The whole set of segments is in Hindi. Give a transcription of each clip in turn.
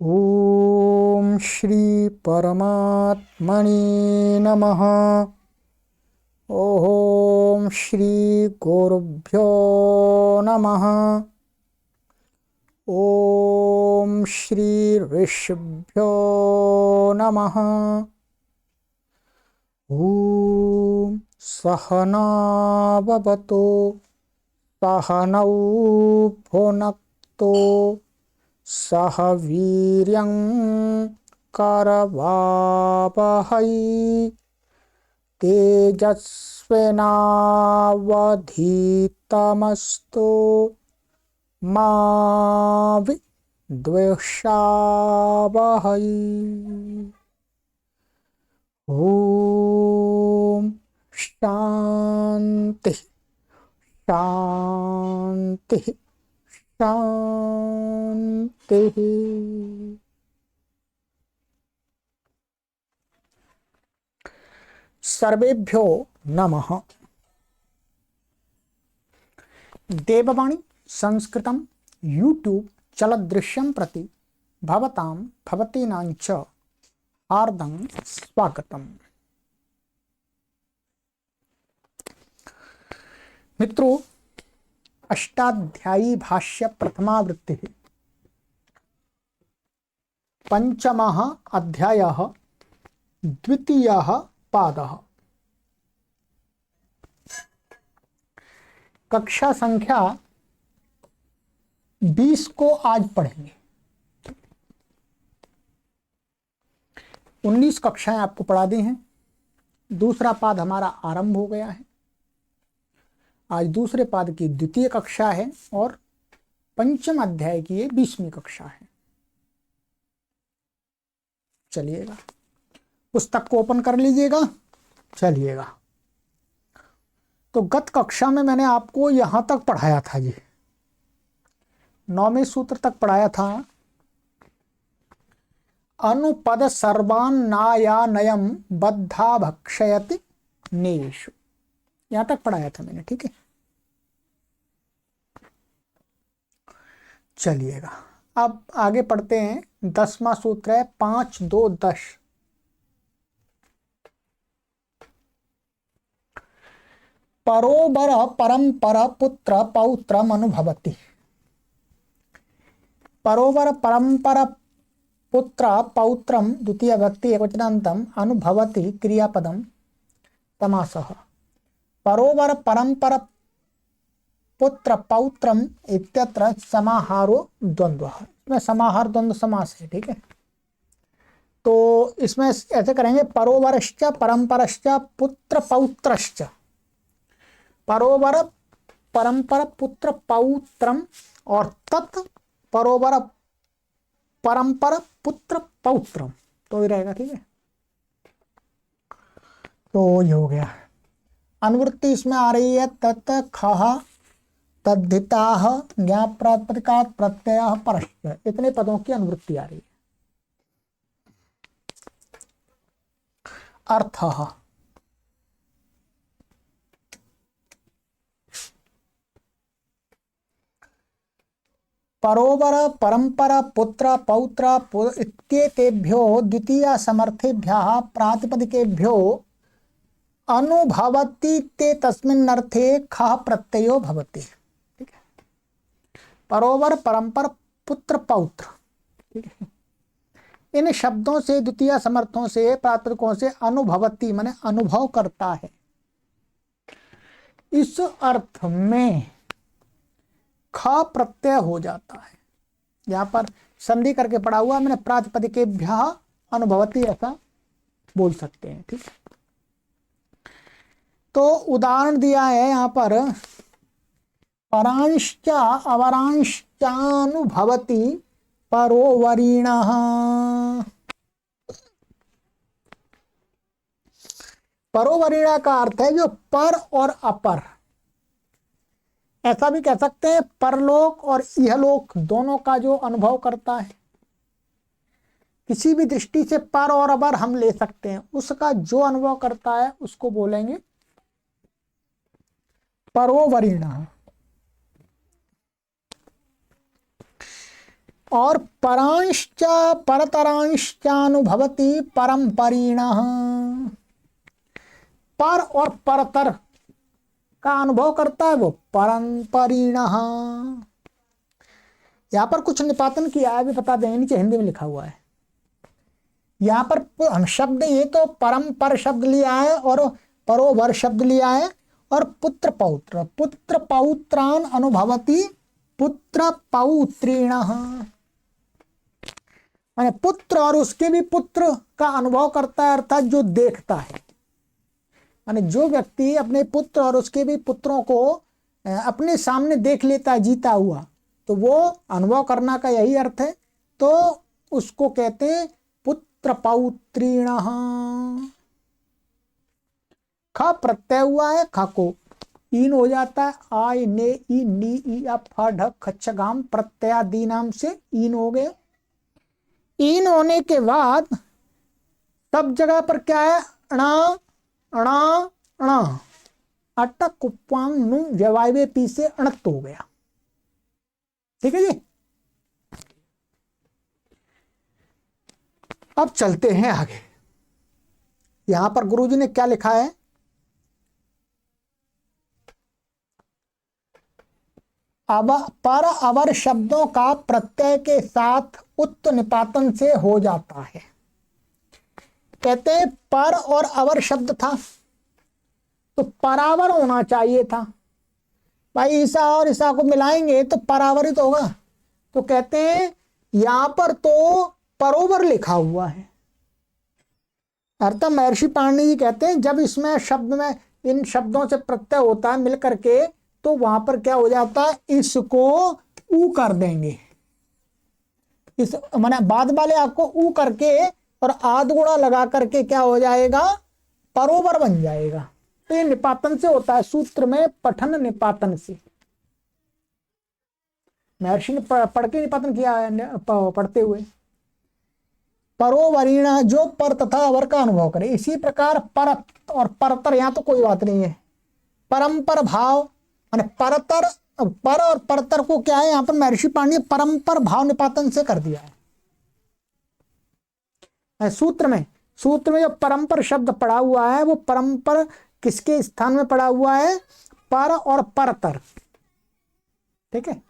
ओम श्री परमात्मने नमः। ओम श्री गुरुभ्यो नमः। ओम श्री ऋषिभ्यो नमः। ओम सहना भवतु सहनौ भुनक्तु सह वीर्यं करवावहै तेजस्विनावधीतमस्तु मा विद्विषावहै। ओम शांति शांति शांति। सर्वेभ्यो नमः। देववाणी संस्कृतं यूट्यूब चलदृश्यं प्रति भवतां भवतीनां च हार्दं स्वागतम्। मित्रों, अष्टाध्यायी भाष्य प्रथमावृत्ति पंचमः अध्यायः द्वितीयः पादः। कक्षा संख्या 20 को आज पढ़ेंगे। 19 कक्षाएं आपको पढ़ा दी हैं। दूसरा पाद हमारा आरंभ हो गया है। आज दूसरे पाद की द्वितीय कक्षा है और पंचम अध्याय की ये 20वीं कक्षा है। चलिएगा, पुस्तक को ओपन कर लीजिएगा। चलिएगा, तो गत कक्षा में मैंने आपको यहां तक पढ़ाया था जी, 9वें सूत्र तक पढ़ाया था। अनुपद सर्वान नायानयम बद्धा भक्षयति नेषु, यहां तक पढ़ाया था मैंने, ठीक है। चलिएगा, अब आगे पढ़ते हैं। 10वां सूत्र है 5-2-10। परोबर परंपर पुत्र पौत्रम अनुभवति। परोबर परंपर पुत्र पौत्रम द्वितीय व्यक्ति एकवचनान्तम अनुभवति क्रियापदम समासः। परोबर परंपर पुत्र पौत्रम इत्यत्र समाहारो द्वंद्वः। इसमें समाहार द्वंद्व समास है, ठीक है। तो इसमें ऐसे करेंगे, परोवरश्च परंपरश्च पुत्र पौत्रश्च। परोवर परंपर पुत्र पौत्रम और तत् परोवर परंपर पुत्र पौत्रम, तो ही रहेगा, ठीक है। तो ये हो गया। अनुवृत्ति इसमें आ रही है तत् खः तद्धिताः ज्ञाप्रातिपदिकात् प्रत्ययः परश्च। इतने पदों की अनुवृत्ति आ रही है। अर्थः, परोवर परंपर पुत्र पौत्र इत्येतेभ्यो द्वितीय समर्थेभ्यः प्रातिपदिकेभ्यो अनुभवति ते तस्मिन्नर्थे खः प्रत्ययो भवति, ठीक है। परोवर परंपर पुत्र पौत्र, ठीक है। इन शब्दों से, द्वितीय समर्थों से, प्रातिपदिकों से अनुभवति माने अनुभव करता है। इस अर्थ में ख प्रत्यय हो जाता है। यहां पर संधि करके पढ़ा हुआ मैंने, प्रातिपदिकेभ्यः अनुभवति ऐसा बोल सकते हैं, ठीक है। तो उदाहरण दिया है यहां पर, परांश्च अवरांश्चानुभवति परोवरिणः। परोवरिणा का अर्थ है जो पर और अपर। ऐसा भी कह सकते हैं परलोक और इहलोक दोनों का जो अनुभव करता है। किसी भी दृष्टि से पर और अपर हम ले सकते हैं, उसका जो अनुभव करता है उसको बोलेंगे परोवरिणः। और परांश्च परतरांश्चानुभवति परंपरीणः, पर और परतर का अनुभव करता है वो परंपरीणः। यहां पर कुछ निपातन किया है, अभी बता देंगे, नीचे हिंदी में लिखा हुआ है। यहाँ पर हम शब्द, ये तो परम शब्द लिया है और परोवर शब्द लिया है, और पुत्र पौत्र, पुत्र पौत्रान अनुभवति पुत्र पौत्रीण, माने पुत्र और उसके भी पुत्र का अनुभव करता है, अर्थात जो देखता है, माने जो व्यक्ति अपने पुत्र और उसके भी पुत्रों को अपने सामने देख लेता है जीता हुआ, तो वो अनुभव करना का यही अर्थ है। तो उसको कहते हैं पुत्र पौत्रीण। ख प्रत्यय हुआ है, ख को ईन हो जाता है, आय ने ई नी ई फ ढ खच्छ गाम प्रत्ययादि नाम से ईन हो गए। ईन होने के बाद सब जगह पर क्या है, अणा अणा अणा, अटक कुप्पांग नु व्यवायवे पी से अणत हो गया। ठीक है जी। अब चलते हैं आगे। यहां पर गुरुजी ने क्या लिखा है, अब पर अवर शब्दों का प्रत्यय के साथ उत्त निपातन से हो जाता है। कहते हैं पर और अवर शब्द था तो परावर होना चाहिए था। भाई ईसा और ईसा को मिलाएंगे तो परावरित होगा। तो कहते हैं यहां पर तो परोवर लिखा हुआ है। अर्थात महर्षि पाणिनि जी कहते हैं जब इसमें शब्द में इन शब्दों से प्रत्यय होता है मिल करके, तो वहां पर क्या हो जाता है, इसको ऊ कर देंगे, इस माने बाद वाले आपको ऊ करके और आद गुणा लगा करके क्या हो जाएगा, परोवर बन जाएगा। तो ये निपातन से होता है, सूत्र में पठन निपातन से। महर्षि ने पढ़ के निपातन किया है, पढ़ते हुए। परोवरीणा, जो पर तथा अवर का अनुभव करे। इसी प्रकार परत और परतर, यहां तो कोई बात नहीं है। परंपर भाव माने परतर, पर और परतर को क्या है, यहां पर महर्षि पाणिनि परंपर भाव निपातन से कर दिया है। सूत्र में जो परंपर शब्द पड़ा हुआ है वो परंपर किसके स्थान में पड़ा हुआ है, पर और परतर। ठीक है,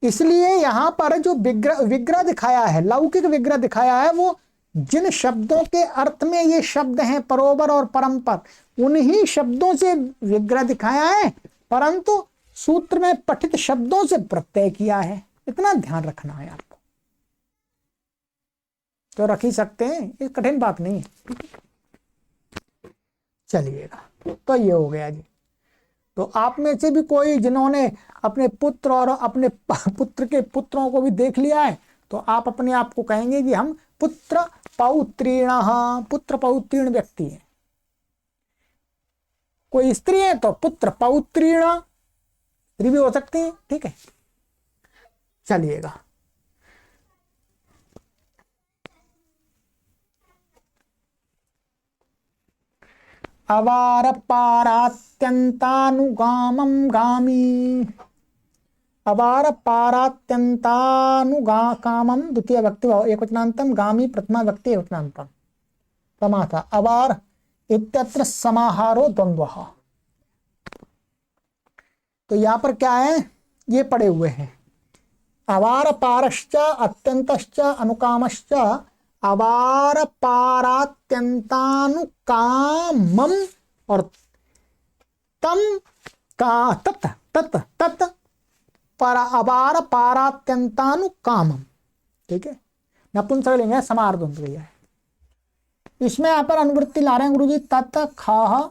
इसलिए यहां पर जो विग्रह दिखाया है, लौकिक विग्रह दिखाया है, वो जिन शब्दों के अर्थ में ये शब्द हैं परोवर और परंपर, उन्हीं शब्दों से विग्रह दिखाया है, परंतु सूत्र में पठित शब्दों से प्रत्यय किया है। इतना ध्यान रखना है आपको। तो रख ही सकते हैं, ये कठिन बात नहीं है। चलिएगा, तो ये हो गया जी। तो आप में से भी कोई जिन्होंने अपने पुत्र और अपने पुत्र के पुत्रों को भी देख लिया है, तो आप अपने आप को कहेंगे कि हम पुत्र पौत्रीण, पुत्र पौत्रीण व्यक्ति है। कोई स्त्री है तो पुत्र पौत्रीण, स्त्री भी हो सकती है। ठीक है, चलिएगा। अवार पारात्यंतानुगामम गामी, अवार पारात्यंतानुगाकामम द्वितीय व्यक्ति एकवचनांतम, गामी प्रथमा व्यक्ति एकवचनांतम। समासा अवार इत्यत्र समाहारो द्वंद्वः। तो यहां पर क्या है, ये पड़े हुए हैं अवार पारश्च अत्यंतश्च अनुकामश्च, अवार पारात्यंतानुकामम और तम का तत् तत् तत् पर अवार पारात्यंतानुकामम। ठीक है, नपुंसक लेंगे, समाहार द्वंद्व है। इसमें यहाँ पर अनुवृत्ति ला रहे हैं गुरुजी, तत् खाह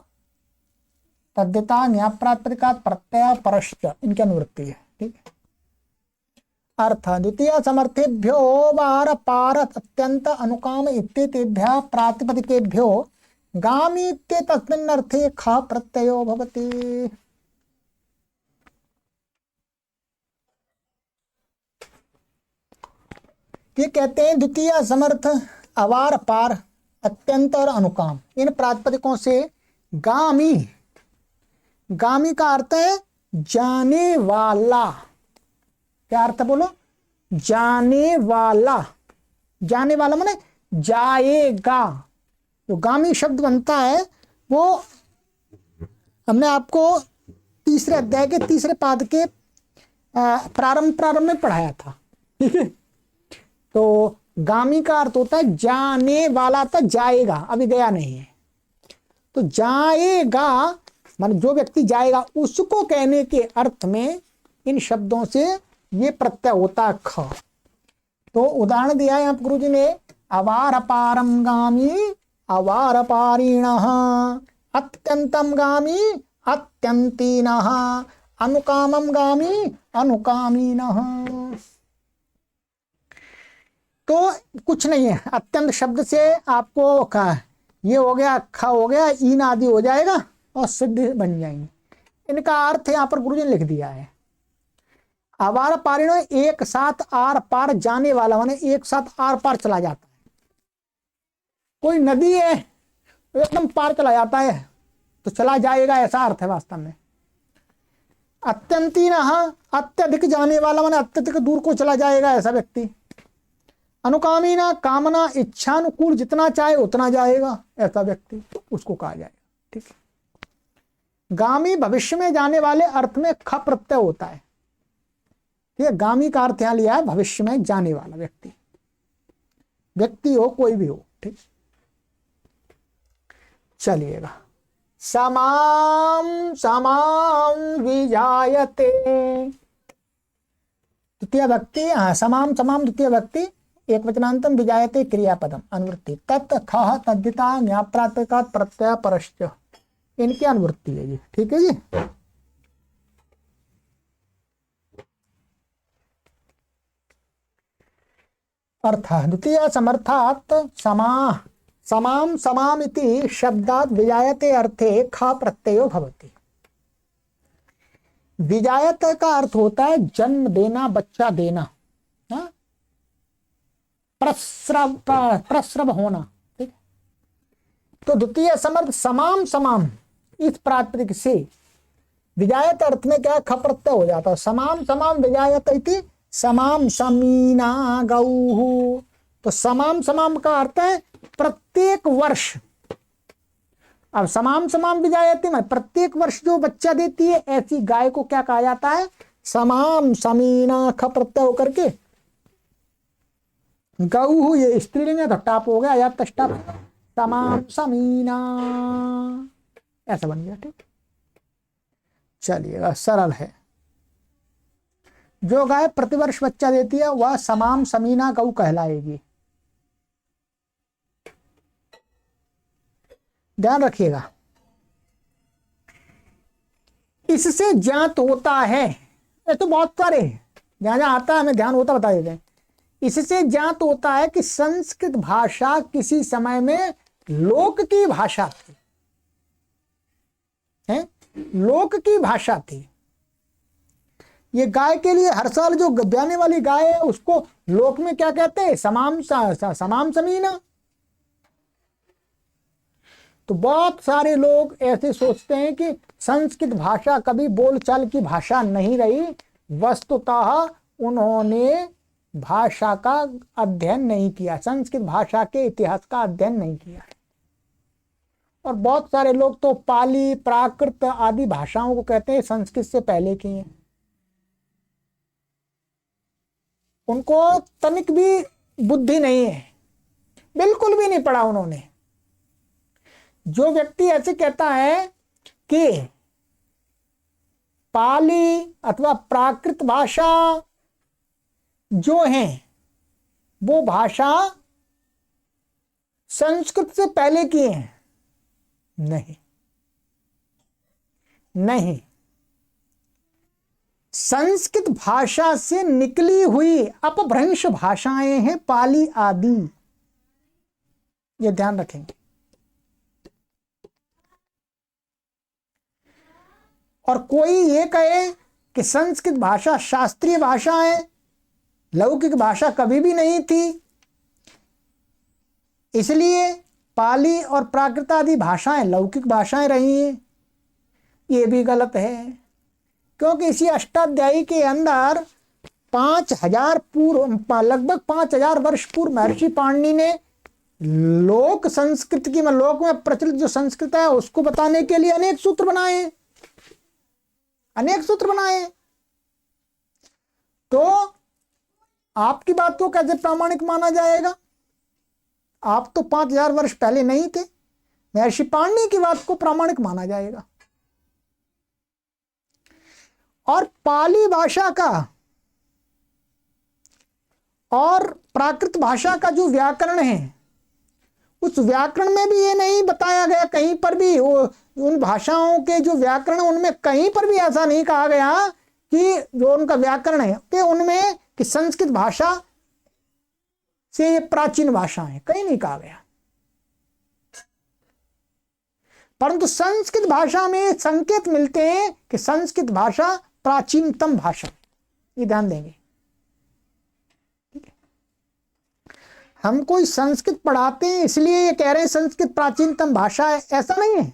तद्यता न्याप्रातिपदिका प्रत्यय परश्च, इनकी अनुवृत्ति है। ठीक है, अर्थ द्वितीय समर्थेभ्यो वार पार अत्यंत अनुकाम इत्येतेभ्यः प्रातिपदिकेभ्यो गामी तस्मिन् अर्थे ख प्रत्ययो भवति। ये कहते हैं द्वितीय समर्थ अवार पार अत्यंत और अनुकाम, इन प्रातिपदिकों से गामी, गामी का अर्थ है जाने वाला, क्या अर्थ है बोलो? जाने वाला, जाने वाला माने जाएगा। जो गामी शब्द बनता है वो हमने आपको तीसरे अध्याय के तीसरे पाद के प्रारंभ में पढ़ाया था, ठीक है। तो गामी का अर्थ होता है जाने वाला, था जाएगा, अभी गया नहीं है। तो जाएगा मान जो व्यक्ति जाएगा उसको कहने के अर्थ में इन शब्दों से ये प्रत्यय होता है ख। तो उदाहरण दिया है यहाँ गुरु जी ने, अवार पारम गामी अवार पारीणः, अत्यंतम गामी अत्यंतीनः, अनुकामम गामी अनुकामीनः। तो कुछ नहीं है, अत्यंत शब्द से आपको ये हो गया, ख हो गया, ईन आदि हो जाएगा और सिद्ध बन जाएंगे। इनका अर्थ यहाँ पर गुरुजी ने लिख दिया है। अवार पारिणो एक साथ आर पार जाने वाला, माने एक साथ आर पार चला जाता है। कोई नदी है तो एकदम पार चला जाता है तो चला जाएगा, ऐसा अर्थ है वास्तव में। अत्यंतीन अत्यधिक जाने वाला, माने अत्यधिक दूर को चला जाएगा ऐसा व्यक्ति। अनुकामी ना कामना इच्छानुकूल जितना चाहे उतना जाएगा ऐसा व्यक्ति, तो उसको कहा जाएगा, ठीक है। गामी भविष्य में जाने वाले अर्थ में ख प्रत्यय होता है, ठीक है। गामी का अर्थ यहां लिया है भविष्य में जाने वाला व्यक्ति, व्यक्ति हो कोई भी हो, ठीक। चलिएगा, समाम समाम विजायते, द्वितीय व्यक्ति, समाम समाम द्वितीय व्यक्ति, एक वचनांतम विजायते क्रियापदम अनुवृत्ति, तत् खः तद्धिता ज्ञाप्रात्मकात् प्रत्यय परश्च, इनकी अनुवृत्ति है जी, ठीक है जी। अर्थ द्वितीय समर्थात् समाम समाम इति शब्दात् विजायते अर्थे ख प्रत्ययो भवति। विजायत का अर्थ होता है जन्म देना, बच्चा देना, प्रस्रव होना, ठीक। तो द्वितीय समर्थ समाम समाम इस प्रातिपदिक से विजायत अर्थ में क्या ख प्रत्यय हो जाता है। समाम समाम विजायत इति समाम समीना गौः, तो समाम समाम का अर्थ है प्रत्येक वर्ष। अब समाम समाम विजायते में प्रत्येक वर्ष जो बच्चा देती है ऐसी गाय को क्या कहा जाता है? समाम समीना, ख प्रत्यय होकर के गौः, ये स्त्रीलिंग है तो टाप हो गया या तष्टाप, समाम समीना ऐसा बन गया, ठीक। चलिएगा, सरल है। जो गाय प्रतिवर्ष बच्चा देती है वह समाम समीना गौ कहलाएगी। ध्यान रखिएगा, इससे ज्ञात होता है, ये तो बहुत सारे जहां जहां आता है हमें ध्यान होता बता देते हैं। इससे ज्ञात होता है कि संस्कृत भाषा किसी समय में लोक की भाषा थी, है लोक की भाषा थी। ये गाय के लिए हर साल जो ब्याने वाली गाय है उसको लोक में क्या कहते हैं? समाम समीना। तो बहुत सारे लोग ऐसे सोचते हैं कि संस्कृत भाषा कभी बोलचाल की भाषा नहीं रही, वस्तुतः उन्होंने भाषा का अध्ययन नहीं किया, संस्कृत भाषा के इतिहास का अध्ययन नहीं किया। और बहुत सारे लोग तो पाली, प्राकृत आदि भाषाओं को कहते हैं संस्कृत से पहले की हैं। उनको तनिक भी बुद्धि नहीं है, बिल्कुल भी नहीं पढ़ा उन्होंने। जो व्यक्ति ऐसे कहता है कि पाली अथवा प्राकृत भाषा जो है वो भाषा संस्कृत से पहले की है, नहीं नहीं, संस्कृत भाषा से निकली हुई अपभ्रंश भाषाएं हैं पाली आदि, ये ध्यान रखेंगे। और कोई ये कहे कि संस्कृत भाषा शास्त्रीय भाषा है, लौकिक भाषा कभी भी नहीं थी, इसलिए पाली और प्राकृत आदि भाषाएं लौकिक भाषाएं रही हैं, ये भी गलत है। क्योंकि इसी अष्टाध्यायी के अंदर 5,000 पूर्व, लगभग 5,000 वर्ष पूर्व महर्षि पाणिनि ने लोक संस्कृत की, लोक में प्रचलित जो संस्कृत है उसको बताने के लिए अनेक सूत्र बनाए, अनेक सूत्र बनाए। तो आपकी बात को कैसे प्रामाणिक माना जाएगा? आप तो 5,000 वर्ष पहले नहीं थे, महर्षि पाणिनि की बात को प्रामाणिक माना जाएगा। और पाली भाषा का और प्राकृत भाषा का जो व्याकरण है, उस व्याकरण में भी ये नहीं बताया गया कहीं पर भी, उन भाषाओं के जो व्याकरण उनमें कहीं पर भी ऐसा नहीं कहा गया कि जो उनका व्याकरण है कि उनमें कि संस्कृत भाषा से ये प्राचीन भाषा है, कहीं नहीं कहा गया। परंतु संस्कृत भाषा में संकेत मिलते हैं कि संस्कृत भाषा प्राचीनतम भाषा, ये ध्यान देंगे। ठीक है, हम कोई संस्कृत पढ़ाते हैं इसलिए ये कह रहे हैं संस्कृत प्राचीनतम भाषा है, ऐसा नहीं है।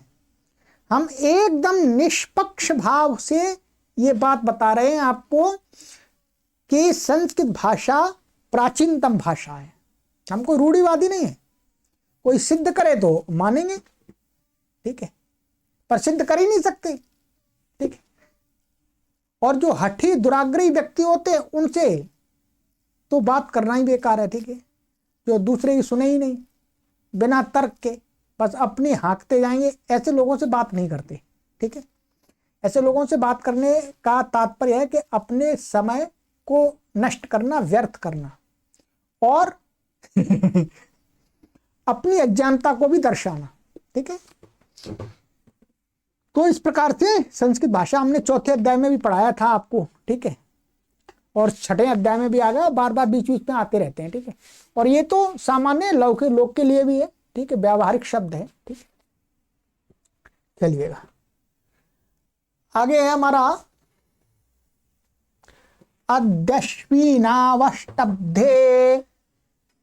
हम एकदम निष्पक्ष भाव से ये बात बता रहे हैं आपको कि संस्कृत भाषा प्राचीनतम भाषा है। हम कोई रूढ़िवादी नहीं है, कोई सिद्ध करे तो मानेंगे, ठीक है, पर सिद्ध कर ही नहीं सकते। ठीक है, और जो हठी दुराग्रही व्यक्ति होते हैं उनसे तो बात करना ही बेकार है। ठीक है, जो दूसरे की सुने ही नहीं, बिना तर्क के बस अपने हाँकते जाएंगे, ऐसे लोगों से बात नहीं करते। ठीक है, ऐसे लोगों से बात करने का तात्पर्य है कि अपने समय को नष्ट करना, व्यर्थ करना और अपनी अज्ञानता को भी दर्शाना। ठीक है, तो इस प्रकार से संस्कृत भाषा हमने चौथे अध्याय में भी पढ़ाया था आपको। ठीक है, और छठे अध्याय में भी आ गया, बार बार बीच बीच में आते रहते हैं। ठीक है, और ये तो सामान्य लौकिक लोग के लिए भी है। ठीक है, व्यावहारिक शब्द है। ठीक है, चलिएगा आगे है हमारा अद्यश्विनावष्टब्धे,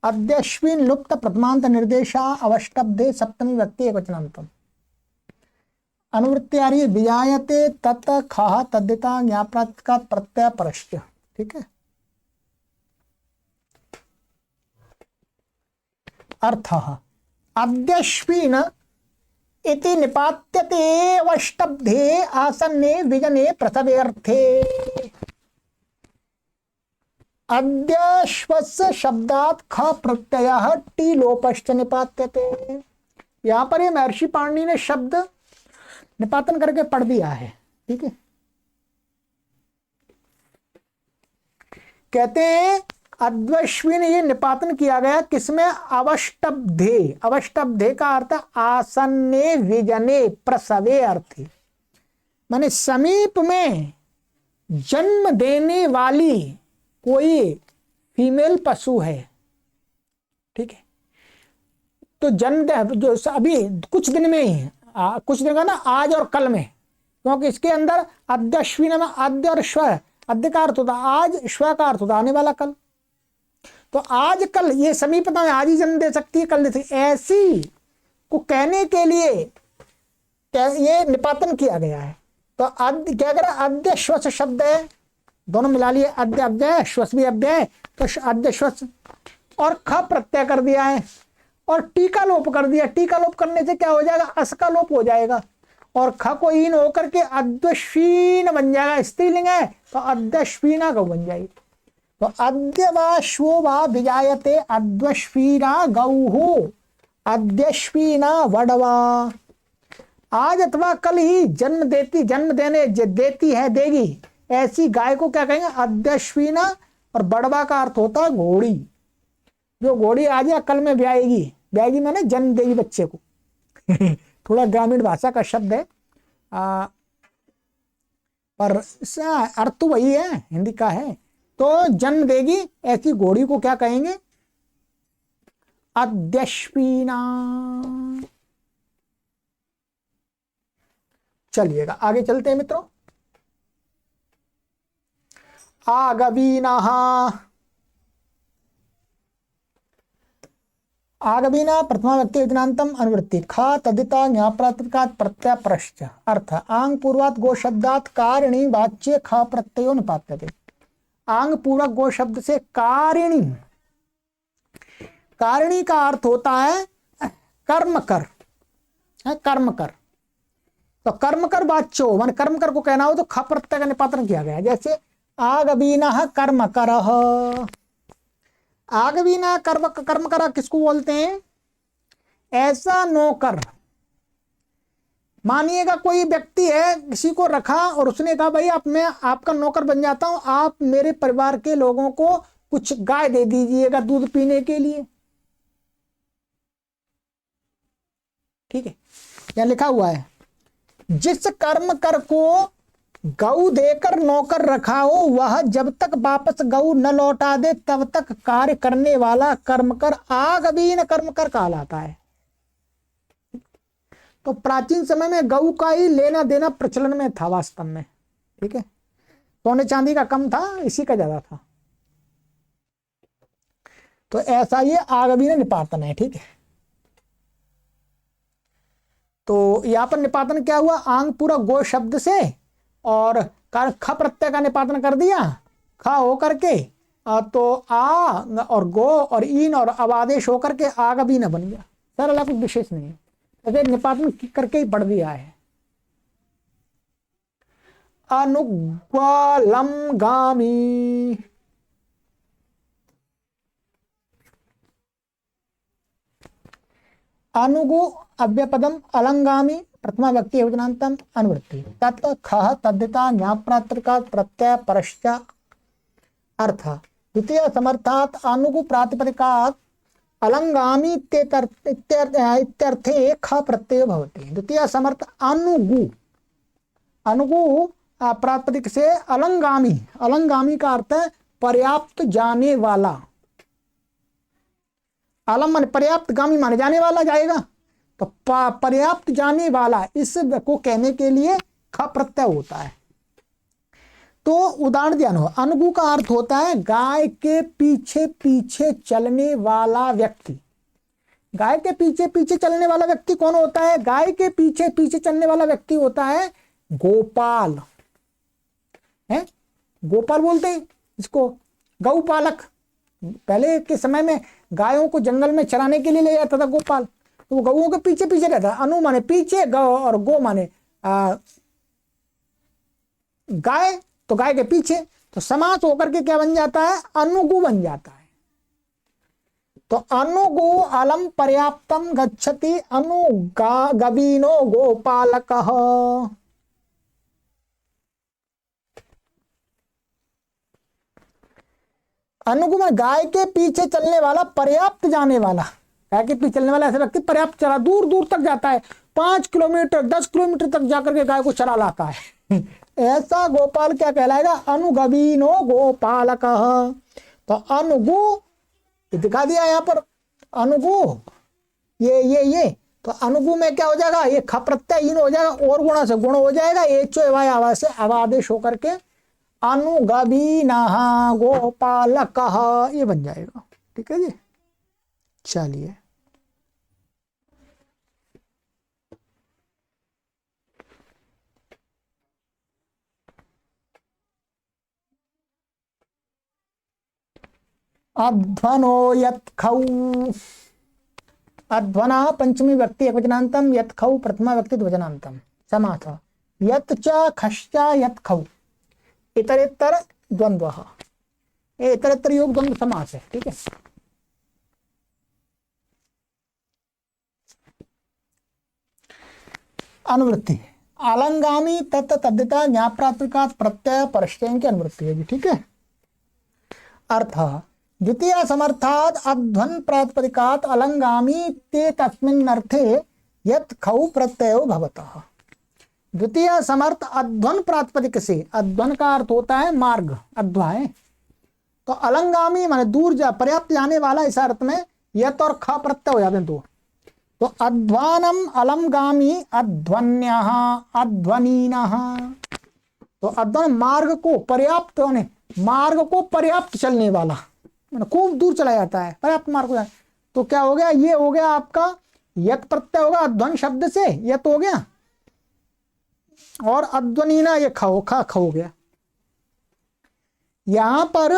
अद्यश्विन लुप्त प्रथमांत निर्देशा अवष्टब्धे सप्तमी व्यक्ति एकवचनान्तम। अनुवृत्ति आ रही है विजायते तत् खः तद्धिता ज्ञाप्रातिका प्रत्यय परश्च। ठीक है, अर्थः अद्यश्विन इति निपात्यते अवष्टब्धे आसन्ने विजने प्रसवे अर्थे। अद्यश्वस्य शब्दात् ख प्रत्ययः टी लोपश्च निपात्यते। यहां पर ये महर्षि पाणिनि ने शब्द निपातन करके पढ़ दिया है। ठीक है, कहते हैं अद्वश्विन, ये निपातन किया गया किसमें? अवष्टब्धे। अवष्टब्धे का अर्थ आसन्ने विजने प्रसवे अर्थे, माने समीप में जन्म देने वाली कोई फीमेल पशु है। ठीक है, तो जन्म जो अभी कुछ दिन में ही, कुछ दिन का ना, आज और कल में, क्योंकि इसके अंदर अद्यश्विन में अद्य और श्व, अद्य का अर्थ होता आज, श्व का अर्थ होता आने वाला कल। तो आज कल ये समीपता में आज ही जन्म दे सकती है, कल दे सकती है, ऐसी को कहने के लिए ये निपातन किया गया है। तो अद्य क्या करें, अद्य श्वस शब्द है, दोनों मिला लिए, अद्य अव्यय, श्वस भी अव्यय है, तो अद्य श्वस, और ख प्रत्यय कर दिया है और टीका लोप कर दिया। टीका लोप करने से क्या हो जाएगा? अस का लोप हो जाएगा और ख को ईन होकर के अद्यश्वीन बन जाएगा। स्त्रीलिंग है तो अद्यश्वीना गौ बन जाएगी। तो अद्य व श्वो व विजायते अद्यश्वीना गौः अद्यश्वीना वडवा। आज अथवा कल ही जन्म देती, जन्म देने देती है, देगी, ऐसी गाय को क्या कहेंगे? अद्यश्वीना। और बड़वा का अर्थ होता है घोड़ी। जो घोड़ी आज या कल में ब्याएगी, ब्याएगी मैंने जन्म देगी बच्चे को। थोड़ा ग्रामीण भाषा का शब्द है, पर अर्थ तो वही है, हिंदी का है। तो जन्म देगी ऐसी घोड़ी को क्या कहेंगे? अद्यश्वीना। चलिएगा आगे चलते हैं मित्रों। आगवीनः, आगवीना प्रथमा व्यक्ति विज्ञानतम अनुवृत्ति ख तदिता ज्ञाप्रातिकात् प्रत्यय परश्च। अर्थ आंग पूर्वात् गो शब्दात् कारिणी वाच्ये ख प्रत्ययो निपात्यते। आंग पूरक गो शब्द से कारिणी, कारिणी का अर्थ होता है कर्म कर, है कर्म कर। तो कर्म कर वाच्यो मान कर्म कर को कहना हो तो ख प्रत्यय का निपातन किया गया। जैसे आगवीना कर्म कर, आगवीना कर्म कर्म करा किसको बोलते हैं? ऐसा नौकर। मानिएगा कोई व्यक्ति है, किसी को रखा और उसने कहा भाई आप मैं आपका नौकर बन जाता हूं, आप मेरे परिवार के लोगों को कुछ गाय दे दीजिएगा दूध पीने के लिए। ठीक है, यहां लिखा हुआ है जिस कर्म कर को गऊ देकर नौकर रखा हो वह जब तक वापस गऊ न लौटा दे तब तक कार्य करने वाला कर्मकर आगवीन कर्मकर कहलाता है। तो प्राचीन समय में गऊ का ही लेना देना प्रचलन में था वास्तव में। ठीक है, सोने चांदी का कम था, इसी का ज्यादा था। तो ऐसा ये आगवीन निपातन है। ठीक है, तो यहां पर निपातन क्या हुआ? आंग पूरा गो शब्द से और ख प्रत्यय का निपातन कर दिया, खा हो करके तो आ और गो और ईन और अवादेश होकर के आगवीन बन गया। सरल, कुछ विशेष नहीं है, अगर निपातन करके ही पढ़ दिया है। अनुग्वालमगामी, अनुगु अव्यपदम अलंगामी प्रथमा व्यक्ति योजनांतम अनुवृत्ति तत् खः तद्धिता ज्ञाप्रात्रका प्रत्यय परश्च अर्थ द्वितीय समर्थात् अनुगु प्रातिपदिकात् अलंगामी इत्यर्थे ख प्रत्यय भवति। द्वितीय समर्थ अनुगु, अनुगु प्रातिपदिक से अलंगामी, अलंगामी का अर्थ है पर्याप्त जाने वाला। अलम माने पर्याप्त, गामी माने जाने वाला जाएगा, तो पर्याप्त जाने वाला इस को कहने के लिए ख प्रत्यय होता है। तो उदाहरण ध्यान हो, अनुगु का अर्थ होता है गाय के पीछे पीछे चलने वाला व्यक्ति। गाय के पीछे पीछे चलने वाला व्यक्ति कौन होता है? गाय के पीछे पीछे चलने वाला व्यक्ति होता है गोपाल, है गोपाल बोलते हैं इसको, गौपालक। पहले के समय में गायों को जंगल में चराने के लिए ले जाता था गोपाल, तो वो गौओं के पीछे पीछे रहता। अनु माने पीछे, गौ और गो माने गाय, तो गाय के पीछे, तो समास होकर के क्या बन जाता है? अनुगु बन जाता है। तो अनुगु अलम पर्याप्तम गच्छति अनुगवीनो गोपालकः। अनुगु में गाय के पीछे चलने वाला, पर्याप्त जाने वाला। गाय के पीछे चलने वाला ऐसा व्यक्ति पर्याप्त चला, दूर दूर तक जाता है, 5 किलोमीटर 10 किलोमीटर तक जाकर के गाय को चरा लाता है। ऐसा गोपाल क्या कहलाएगा? अनुगवीनो गोपालकः। तो अनुगु दिखा दिया यहाँ पर, अनुगु ये तो अनुगु में क्या हो जाएगा? ये ख प्रत्यय इन हो जाएगा और गुणा से गुण हो जाएगा, एचो एवाय आवाज से अवादेश होकर के अनुगवीनः गोपालकः ये बन जाएगा। ठीक है जी, चलिए अध्वनो यत्खौ, अध्वना पंचमी व्यक्ति एकवचनांतम, यत्खौ प्रथमा व्यक्ति द्विवचनांतम। समास यत् च खश्च यत्खौ इतरेतर द्वंद्वः, ये इतरेतर योग द्वंद्व समास है। ठीक है, अनुवृत्ति अलंगामी तत् तद्धिता ज्ञाप्रात्मिका प्रत्यय परश्चय की अनुवृत्ति है जी। ठीक है, अर्थ द्वितीय समर्थात् अध्वन प्रातिपदिकात् अलंगामी ते तस्मिन् अर्थे यत् खौ प्रत्ययो भवतः। द्वितीय समर्थ अध्वन प्रातिपदिक से, अध्वन का अर्थ होता है मार्ग, अध्वा है, तो अलंगामी माने दूर जा, पर्याप्त जाने वाला, इस अर्थ में यत् और ख प्रत्यय हो जाते हैं। तो अध्वानम अलंगामी अध्वन्यः अध्वनीनः, तो अध्वन मार्ग को पर्याप्त, मार्ग को पर्याप्त चलने वाला, खूब दूर चला जाता है, पर्याप्त मार्ग हो। तो क्या हो गया? ये हो गया आपका यत प्रत्यय होगा अध्वन शब्द से, यत हो गया, और अध्वनीना ये ख हो गया। यहां पर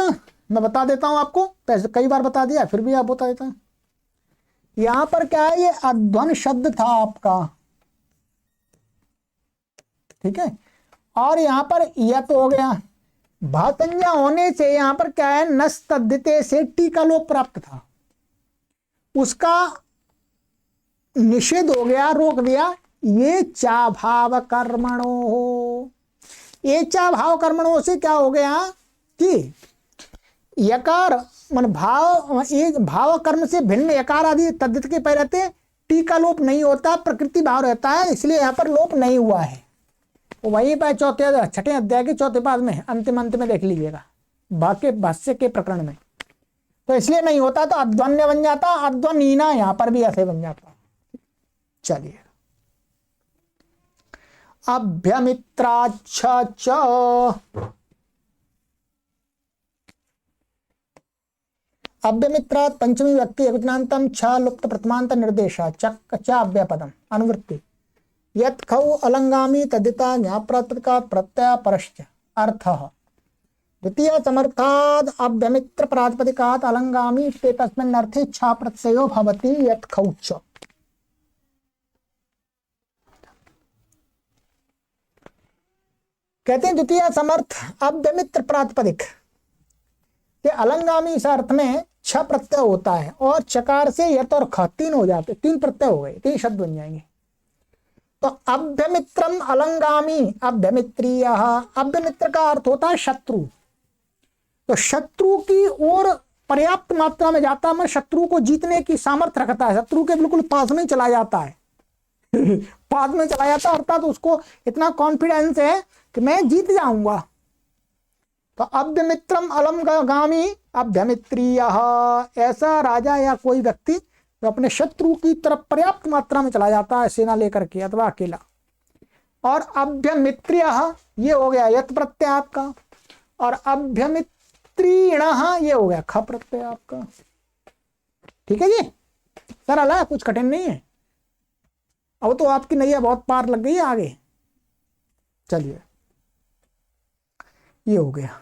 मैं बता देता हूं आपको, पैसे कई बार बता दिया फिर भी आप बता देता हूं। यहां पर क्या है, ये अध्वन शब्द था आपका, ठीक है, और यहां पर यत हो गया, भातंजा होने से यहां पर क्या है, नस तद्धिते से टी का लोप प्राप्त था, उसका निषेध हो गया, रोक दिया। ये चा भाव कर्मणो हो, ये चा भाव कर्मणों से क्या हो गया कि यकार मन भाव, एक भाव कर्म से भिन्न यकार आदि तद्धित के पै रहते, टी का लोप नहीं होता, प्रकृति भाव रहता है, इसलिए यहाँ पर लोप नहीं हुआ है। तो वहीं पर चौथे छठे अध्याय के चौथे पाद में अंतिम अंत में देख लीजिएगा, बाकी भाष्य के प्रकरण में। तो इसलिए नहीं होता, तो अध्वन्य बन जाता, अध्वनीना यहाँ पर भी ऐसे बन जाता। चलिए, अभ्यमित्राच्छ अभ्यमित्रात् पंचमी व्यक्ति एकवचनान्तम छ लुप्त प्रथमांत निर्देश चक च अव्यपदम अनुवृत्ति यत् खौ अलंगामी तदिता ज्ञाप्रातिपदिकात् प्रत्यय परश्च अर्थः द्वितीय समर्थाद् अभ्यमित्र प्रातिपदिकात् अलंगामी ते तस्मिन् अर्थे छ प्रत्ययो भवति यत् खौ च। कहते हैं द्वितीय समर्थ अभ्यमित्र प्रातिपदिक के अलंगामी इस अर्थ में छ प्रत्यय होता है, और चकार से यत और ख तीन हो जाते, तीन प्रत्यय हो गए, तीन शब्द बन जाएंगे। तो अभ्यमित्रम अलंगामी अभ्यमित्रीय, अभ्यमित्र का अर्थ होता है शत्रु, तो शत्रु की ओर पर्याप्त मात्रा में जाता है, मैं शत्रु को जीतने की सामर्थ्य रखता है, शत्रु के बिल्कुल पास में चला जाता है पास में चला जाता है, अर्थात उसको इतना कॉन्फिडेंस है कि मैं जीत जाऊंगा। तो अभ्यमित्रम अलंगामी अभ्यमित्रीय, ऐसा राजा या कोई व्यक्ति जो अपने शत्रु की तरफ पर्याप्त मात्रा में चला जाता है सेना लेकर के अथवा अकेला। और अभ्यमित्रीय ये हो गया यत प्रत्यय आपका, और अभ्यमित्रीण ये हो गया ख प्रत्यय आपका। ठीक है जी, सरल है, कुछ कठिन नहीं है। अब तो आपकी नैया बहुत पार लग गई है आगे। चलिए, ये हो गया।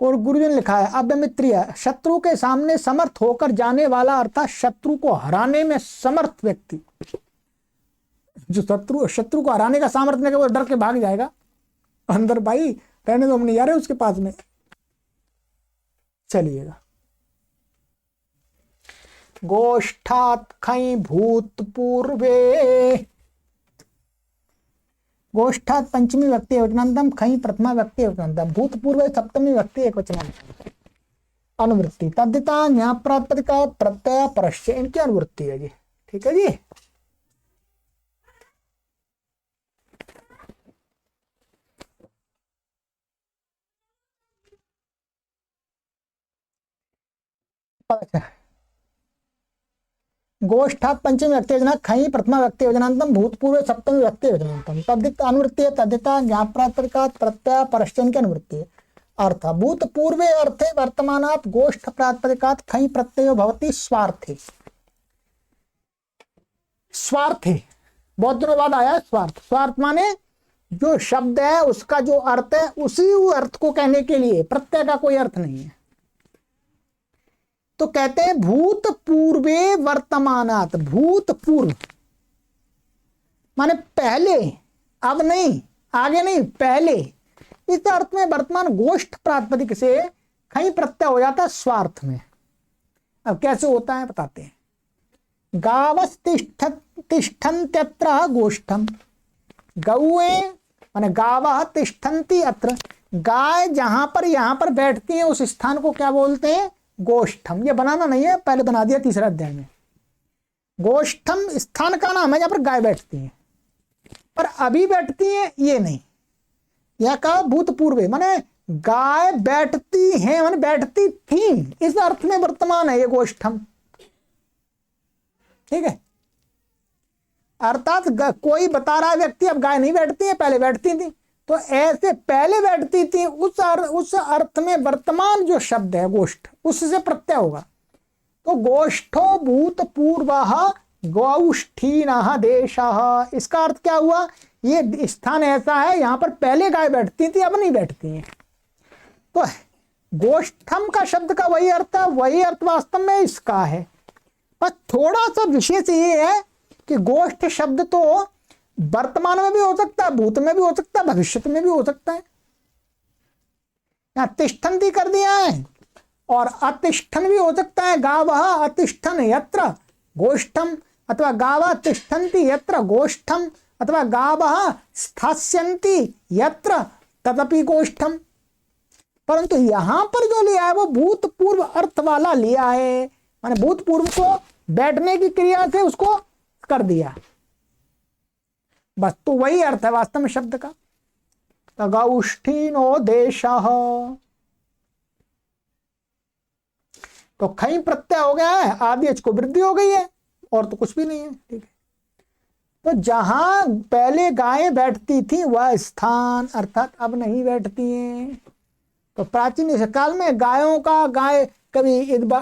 और गुरुजी ने लिखा है अभ्यमित्रीय शत्रु के सामने समर्थ होकर जाने वाला, अर्थात शत्रु को हराने में समर्थ व्यक्ति। जो शत्रु को हराने का सामर्थ्य नहीं, वो डर के भाग जाएगा अंदर, भाई रहने दो, हम नहीं जा रहे उसके पास में। चलिएगा, गोष्ठात् खै भूतपूर्वे, गोष्ठात् पंचमी व्यक्ति एकवचनान्तम खै प्रथमा व्यक्ति एकवचनान्तम भूतपूर्वे सप्तमी व्यक्ति एकवचनान्तम अनुवृत्ति तद्धिता ज्ञाप्रातिपदिका प्रत्यय परश्च, इनकी अनुवृत्ति है जी। ठीक है जी। गोष्ठात् पंचमी व्यक्ति योजना खई प्रथमा व्यक्ति योजनान्तम भूतपूर्व सप्तमी व्यक्ति योजनान्तम तद्धित अनुवृत्ति तद्धिता ज्ञाप्रातिपदिकात् प्रत्यय परश्चन की अनुवृत्ति। अर्थ भूतपूर्वे अर्थे वर्तमानात् गोष्ठ प्रातिपदिकात् खई प्रत्ययो भवति स्वार्थे। स्वार्थे बहुत दिनों बाद आया स्वार्थ। स्वार्थ माने जो शब्द है उसका जो अर्थ है उसी अर्थ को कहने के लिए, प्रत्यय का कोई अर्थ नहीं है। तो कहते हैं भूतपूर्वे वर्तमानात्, भूतपूर्व माने पहले, अब नहीं, आगे नहीं, पहले। इस अर्थ में वर्तमान गोष्ठ प्रातिपदिक से खई प्रत्यय हो जाता है स्वार्थ में। अब कैसे होता है बताते हैं। गावस तिष्ठन्त्यत्र गोष्ठम, गौएं माने गावः तिष्ठन्ति अत्र, गाय जहां पर यहां पर बैठती हैं उस स्थान को क्या बोलते हैं, गोष्ठम। ये बनाना नहीं है, पहले बना दिया तीसरा अध्याय में। गोष्ठम स्थान का नाम है जहां पर गाय बैठती हैं, पर अभी बैठती हैं ये नहीं। यह कहा भूतपूर्व माने गाय बैठती हैं, माने बैठती थी, इस अर्थ में वर्तमान है ये गोष्ठम। ठीक है, अर्थात कोई बता रहा व्यक्ति अब गाय नहीं बैठती है, पहले बैठती थी। तो ऐसे पहले बैठती थी उस अर्थ में वर्तमान जो शब्द है गोष्ठ, उससे प्रत्यय होगा। तो गोष्ठो भूतपूर्वः गौष्ठीनः देशः, इसका अर्थ क्या हुआ, ये स्थान ऐसा है यहां पर पहले गाय बैठती थी अब नहीं बैठती हैं। तो गोष्ठम का शब्द का वही अर्थ है, वही अर्थ वास्तव में इसका है। बस थोड़ा सा विशेष ये है कि गोष्ठ शब्द तो वर्तमान में भी हो सकता है, भूत में भी हो सकता है, भविष्य में भी हो सकता है। यहां तिष्ठन्ति कर दिया है, और अतिष्ठन भी हो सकता है। गावः अतिष्ठन यत्र गोष्ठम, अथवा गावः तिष्ठन्ति यत्र गोष्ठम, अथवा गावः स्थास्यन्ति यत्र तदपि गोष्ठम। परंतु यहां पर जो लिया है वो भूतपूर्व अर्थ वाला लिया है, माने भूतपूर्व को बैठने की क्रिया से उसको कर दिया, बस। तो वही अर्थ है वास्तव में शब्द का। गौष्ठीनो देशः, तो खई प्रत्यय हो गया है, आदि अच को वृद्धि हो गई है, और तो कुछ भी नहीं है। ठीक है, तो जहां पहले गायें बैठती थी वह स्थान अर्थात अब नहीं बैठती हैं। तो प्राचीन काल में गायों का, गाय कभी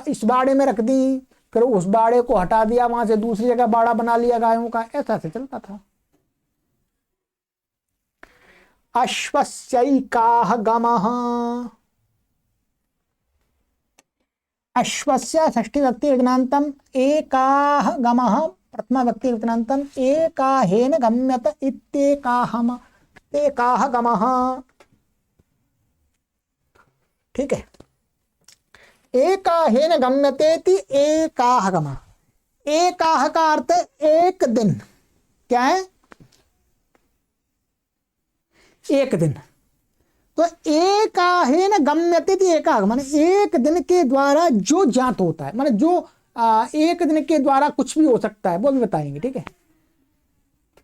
इस बाड़े में रख दी, फिर उस बाड़े को हटा दिया, वहां से दूसरी जगह बाड़ा बना लिया गायों का, ऐसा से चलता था। अश्वस्यैकाः गमः, अश्वस्य षष्ठी व्यक्ति विज्ञानतम एकाः गमः प्रथमा व्यक्ति विज्ञानतम एकाहेन गम्यत इत्येकाहम एकाः गमः। ठीक है, एकाहेन गम्यतेति एकाः गमः। एकाः का अर्थ एक दिन, क्या है? एक दिन। तो एकाहेन गम्यते थी, एकाह माने एक दिन के द्वारा जो ज्ञात होता है, माने जो एक दिन के द्वारा कुछ भी हो सकता है, वो भी बताएंगे। ठीक है,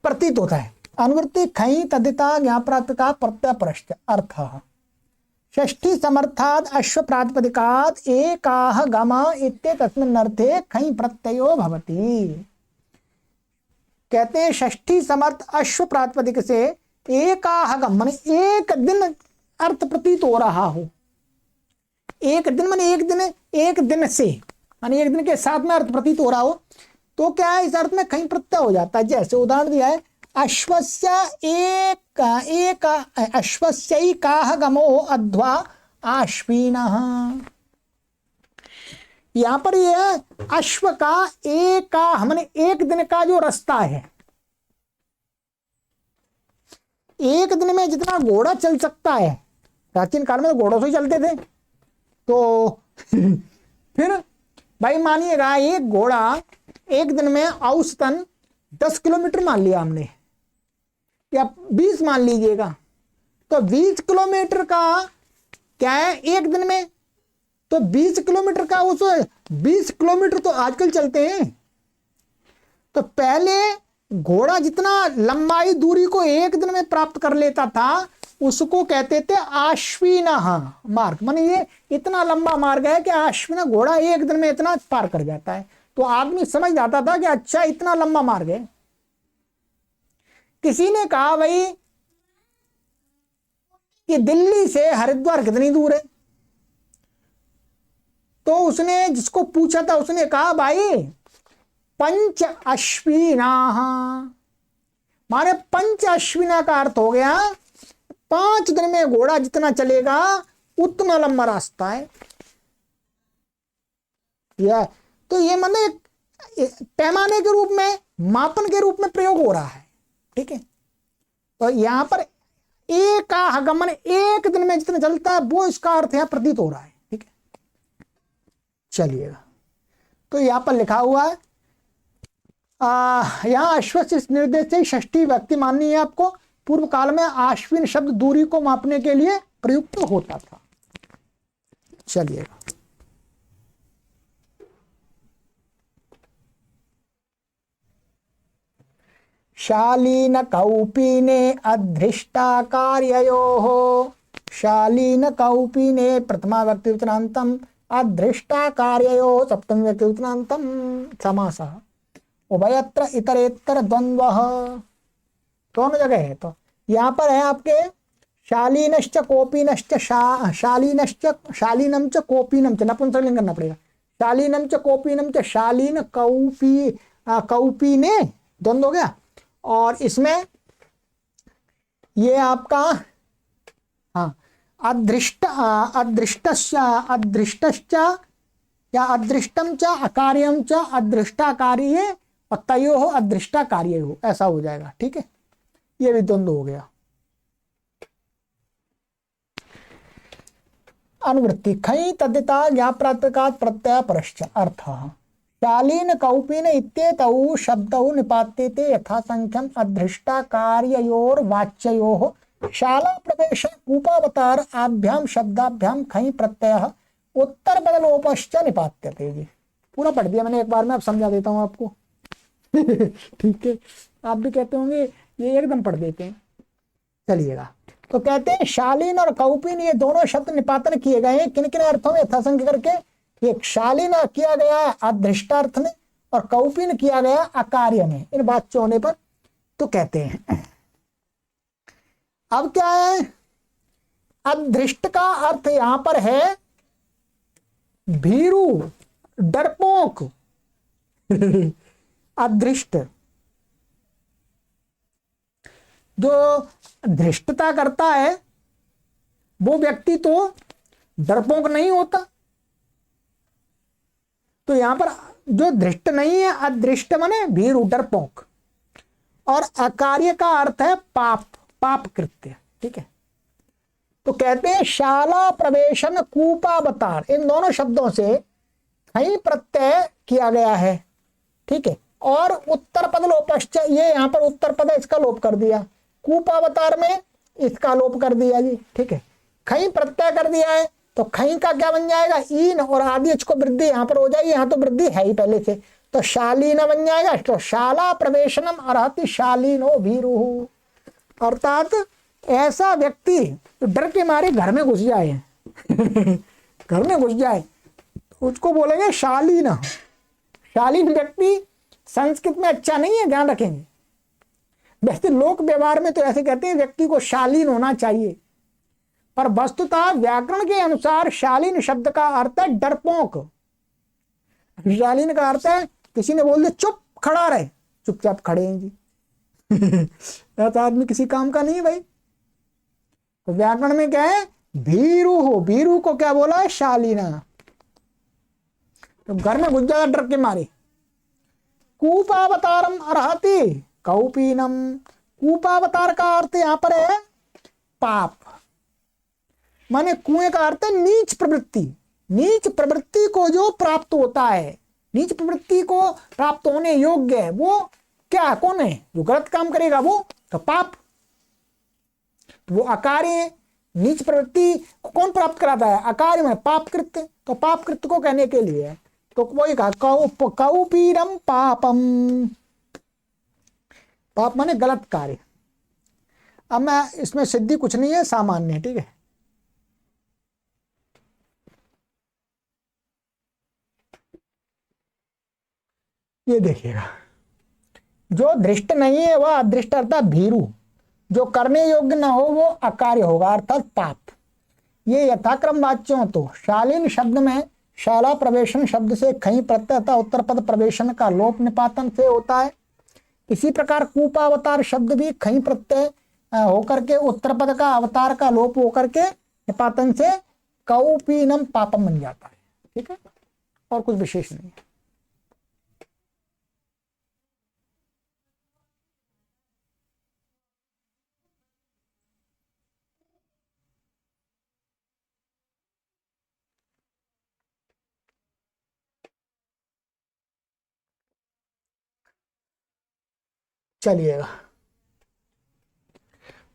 प्रतीत होता है। अनुवृत्ति खई तदिता ज्ञाप्राप्त का प्रत्यय परश्च अर्थ। षष्ठी समर्थाद अश्व प्रातिपदिकाद एकाह गम इत्येतस्मिन् अर्थे खई प्रत्ययो भवति। कहते हैं षष्ठी समर्थ अश्व प्रातिपदिक से एकाह गम माने एक दिन अर्थ प्रतीत हो रहा हो। एक दिन माने एक दिन से माने एक दिन के साथ में अर्थ प्रतीत हो रहा हो, तो क्या है, इस अर्थ में कहीं प्रत्यय हो जाता है। जैसे उदाहरण दिया है, अश्वस्यैकाः गमो अध्वा आश्विनः। यहां पर यह अश्व का एकाह माने एक दिन का जो रास्ता है, एक दिन में जितना घोड़ा चल सकता है, प्राचीन काल में तो घोड़ों से ही चलते थे, तो फिर भाई मानिएगा एक घोड़ा एक दिन में औसतन 10 किलोमीटर मान लिया हमने, या 20 मान लीजिएगा, तो 20 किलोमीटर का क्या है एक दिन में, तो 20 किलोमीटर का उस 20 किलोमीटर तो आजकल चलते हैं। तो पहले घोड़ा जितना लंबाई दूरी को एक दिन में प्राप्त कर लेता था, उसको कहते थे आश्विनः मार्ग, माने ये इतना लंबा मार्ग है कि आश्विन घोड़ा एक दिन में इतना पार कर जाता है। तो आदमी समझ जाता था कि अच्छा इतना लंबा मार्ग है। किसी ने कहा भाई कि दिल्ली से हरिद्वार कितनी दूर है, तो उसने जिसको पूछा था उसने कहा भाई 5 अश्विनाः, माने 5 अश्विना का अर्थ हो गया 5 दिन में घोड़ा जितना चलेगा उतना लंबा रास्ता है। यह तो ये माने पैमाने के रूप में, मापन के रूप में प्रयोग हो रहा है। ठीक है, तो यहां पर एकाह गमन एक दिन में जितना चलता है वो इसका अर्थ यहां प्रतीत हो रहा है। ठीक है, चलिएगा, तो यहां पर लिखा हुआ है यहां अश्वस्य निर्देश से षष्ठी व्यक्ति माननी है आपको। पूर्व काल में आश्विन शब्द दूरी को मापने के लिए प्रयुक्त होता था। चलिएगा, शालीन कौपीने अधृष्टा कार्ययोः, शालीन कौपीने प्रथमा व्यक्ति उत्तरांतम अधृष्टा कार्ययोः सप्तमी व्यक्ति उत्तरांतम समासः। उभयत्र इतरेतर द्वंद्वः, दोनों जगह है। तो यहाँ पर है आपके शालीनश्च कोपीनश्च, शालीनश्च शालीनम च कोपीनम च, नपुंसकलिंग करना पड़ेगा। शालीनम च कोपीनम च, शालीन कौपीने द्वंद्व हो गया। और इसमें ये आपका अदृष्टश्च या अदृष्टम च अकार्यम च अदृष्टा कार्य और तयो हो अदृष्टा कार्य हो, ऐसा हो जाएगा। ठीक है, ये भी द्वंद्व हो गया। अनुवृत्ति खई तद्यता ज्ञाप्रात्मकात् प्रत्यय परश्च अर्थः शालीन कौपीन इत्येतौ शब्दौ निपात्यते यथासंख्यम अदृष्टा कार्ययोर वाच्ययोः शाला प्रवेश कूपावतार आभ्याम शब्दाभ्याम खई प्रत्यय उत्तर बदलोपश्च निपात्यते। जी पूरा पढ़ दिया मैंने एक बार में, अब समझा देता हूँ आपको। ठीक है, आप भी कहते होंगे ये एकदम पढ़ देते हैं। चलिएगा, तो कहते हैं शालीन और कौपीन ये दोनों शब्द निपातन किए गए हैं। किन किन अर्थों में यथासंख्य करके? एक शालीन किया गया है अदृष्टार्थ में और कौपीन किया गया अकार्य में, इन वाच्य होने पर। तो कहते हैं अब क्या है, अदृष्ट का अर्थ यहां पर है भीरू, डरपोक। अदृष्ट जो धृष्टता करता है वो व्यक्ति तो डरपोक नहीं होता। तो यहां पर जो धृष्ट नहीं है, अदृष्ट माने भीरू, डरपोक। और अकार्य का अर्थ है पाप, पाप कृत्य। ठीक है, तो कहते हैं शाला प्रवेशन कूपावतार, इन दोनों शब्दों से खई प्रत्यय किया गया है। ठीक है, और उत्तर पद लोपश्च, ये यहां पर उत्तर पद है, इसका लोप कर दिया। कूपावतार में इसका लोप कर दिया जी। ठीक है, खई प्रत्यय कर दिया है, तो खई का क्या बन जाएगा? ईन, और आदि को वृद्धि यहां पर हो जाएगी, यहां तो वृद्धि है ही पहले से, तो शालीन बन जाएगा। तो शाला प्रवेशनम अर्हति शालीनो भीरुः, अर्थात ऐसा व्यक्ति जो डर के मारे घर में घुस जाए घर में घुस जाए उसको बोलेंगे शालीन। शालीन व्यक्ति संस्कृत में अच्छा नहीं है, ध्यान रखेंगे। वैसे लोक व्यवहार में तो ऐसे कहते हैं व्यक्ति को शालीन होना चाहिए, पर वस्तुतः व्याकरण के अनुसार शालीन शब्द का अर्थ है डरपोक। शालीन का अर्थ है किसी ने बोल दिया चुप खड़ा रहे, चुपचाप खड़े हैं जी। ऐसा आदमी किसी काम का नहीं है भाई। तो व्याकरण में क्या है? भीरू हो, भीरू को क्या बोला है? शालीना। तो घर में घुस जाएगा डर के मारे। कूपावतारम अर्हति कौपीनम, कूपावतार का अर्थ यहां पर है पाप, माने कुएं का अर्थ है नीच प्रवृत्ति। नीच प्रवृत्ति को जो प्राप्त होता है, नीच प्रवृत्ति को प्राप्त होने योग्य है, वो क्या है? कौन है? जो गलत काम करेगा वो तो पाप। तो वो अकार्य है। नीच प्रवृत्ति को कौन प्राप्त कराता है? अकार्य में पाप कृत्य। तो पाप कृत्य को कहने के लिए है, तो वही कहा कौपीनम पापम, पाप माने गलत कार्य। अब मैं इसमें सिद्धि कुछ नहीं है, सामान्य है। ठीक है, ये देखिएगा, जो दृष्ट नहीं है वह अदृष्ट अर्थात भीरू, जो करने योग्य न हो वो अकार्य होगा अर्थात पाप। ये यथाक्रम वाच्य हो तो शालीन शब्द में शाला प्रवेशन शब्द से खई प्रत्यय तथा उत्तर पद प्रवेशन का लोप निपातन से होता है। इसी प्रकार कूपावतार शब्द भी खई प्रत्यय होकर के उत्तर पद का अवतार का लोप होकर के निपातन से कौपीनम पापम बन जाता है। ठीक है, और कुछ विशेष नहीं है। चलिएगा,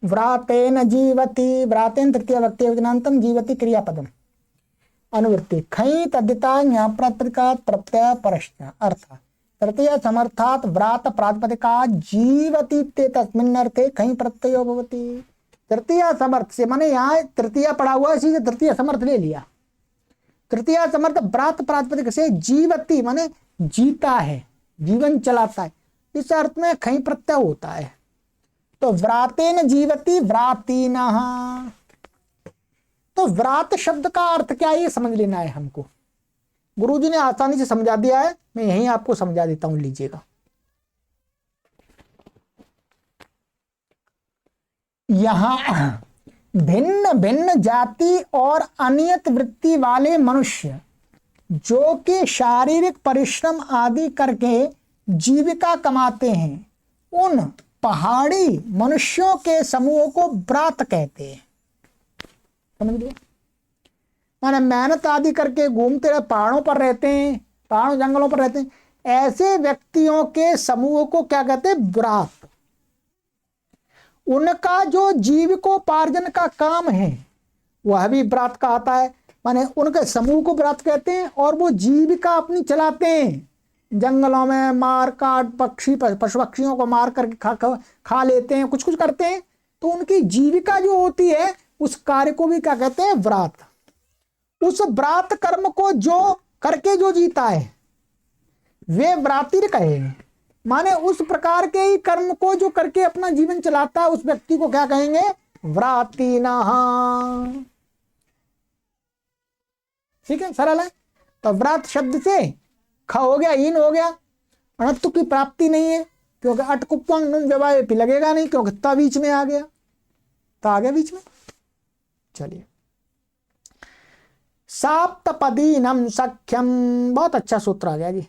व्रातेन जीवति, व्रातेन तृतीय व्यक्ति अवज्ञान्तम जीवति क्रियापदम। अनुवृत्ति खई तद्धिता ज्ञाप्रातिपदिकात् प्रत्यय परश्च अर्थ तृतीय समर्थात् व्रात प्रातिपदिका जीवति ते तस्मिन् अर्थे खई प्रत्ययो भवति। तृतीय समर्थ से माने यहाँ तृतीय पड़ा हुआ, इसी से तृतीय समर्थ ले लिया। तृतीय समर्थ व्रात प्रातिपदिक से जीवति माने जीता है, जीवन चलाता है, इस अर्थ में खई प्रत्यय होता है। तो व्रातेन जीवति व्रातीनः, तो व्रात शब्द का अर्थ क्या है ये समझ लेना है हमको। गुरुजी ने आसानी से समझा दिया है, मैं यहीं आपको समझा देता हूं, लीजिएगा। यहां भिन्न भिन्न जाति और अनियत वृत्ति वाले मनुष्य जो कि शारीरिक परिश्रम आदि करके जीविका कमाते हैं, उन पहाड़ी मनुष्यों के समूह को व्रात कहते हैं। समझ लिया? माने मेहनत आदि करके घूमते रहे, पहाड़ों पर रहते हैं, पहाड़ों जंगलों पर रहते हैं, ऐसे व्यक्तियों के समूह को क्या कहते हैं? व्रात। उनका जो जीविकोपार्जन का काम है वह भी व्रात का आता है। माने उनके समूह को व्रात कहते हैं और वो जीविका अपनी चलाते हैं, जंगलों में मार काट पक्षी पशु पक्षियों को मार करके खा लेते हैं, कुछ कुछ करते हैं। तो उनकी जीविका जो होती है उस कार्य को भी क्या कहते हैं? व्रात। उस व्रात कर्म को जो करके जो जीता है वे व्रातिर कहेंगे। माने उस प्रकार के ही कर्म को जो करके अपना जीवन चलाता है उस व्यक्ति को क्या कहेंगे? व्रातिनः। ठीक है, सरल है। तो व्रात शब्द से ख हो गया, ईन हो गया, अणत्व की प्राप्ति नहीं है क्योंकि अटकुप्पंग नुन व्यवाय पे लगेगा नहीं क्योंकि ता बीच में आ गया, ता आ गया बीच में। चलिए, साप्तपदीनम सख्यम, बहुत अच्छा सूत्र आ गया जी।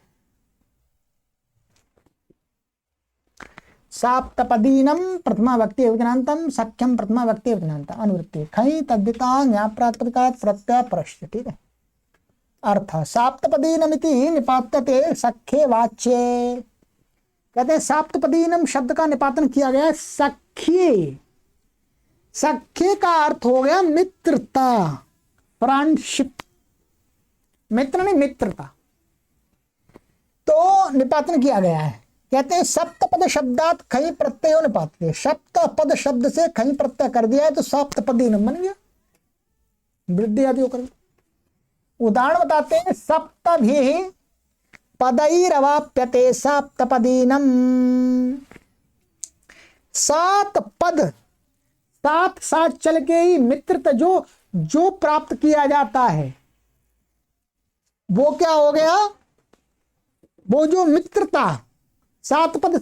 साप्तपदीनम प्रथमा व्यक्ति वचनांतम सख्यम प्रथमा व्यक्ति वचनांतम अनुवृत्ति खई तद्धिता ज्ञाप्रातिपदिकात् प्रत्यय परस्य। ठीक है, अर्थ साप्तपदीनमिति निपात्यते सख्ये वाच्ये। कहते हैं साप्तपदीनम शब्द का निपातन किया गया है सख्ये। सख्ये का अर्थ हो गया मित्रता, फ्रेंडशिप। मित्र नहीं, मित्रता। तो निपातन किया गया है। कहते हैं सप्तपद शब्दात खई प्रत्यय निपात्य। सप्तपद शब्द से खई प्रत्यय कर दिया है तो सप्तपदीनम बन गया, वृद्धि आदि होकर। उदाहरण बताते हैं, सप्तभिः पदैरवाप्यते सप्तपदीनम। 7 पद, 7 साथ चल के ही मित्रता जो प्राप्त किया जाता है वो क्या हो गया? वो जो मित्रता, 7 पद,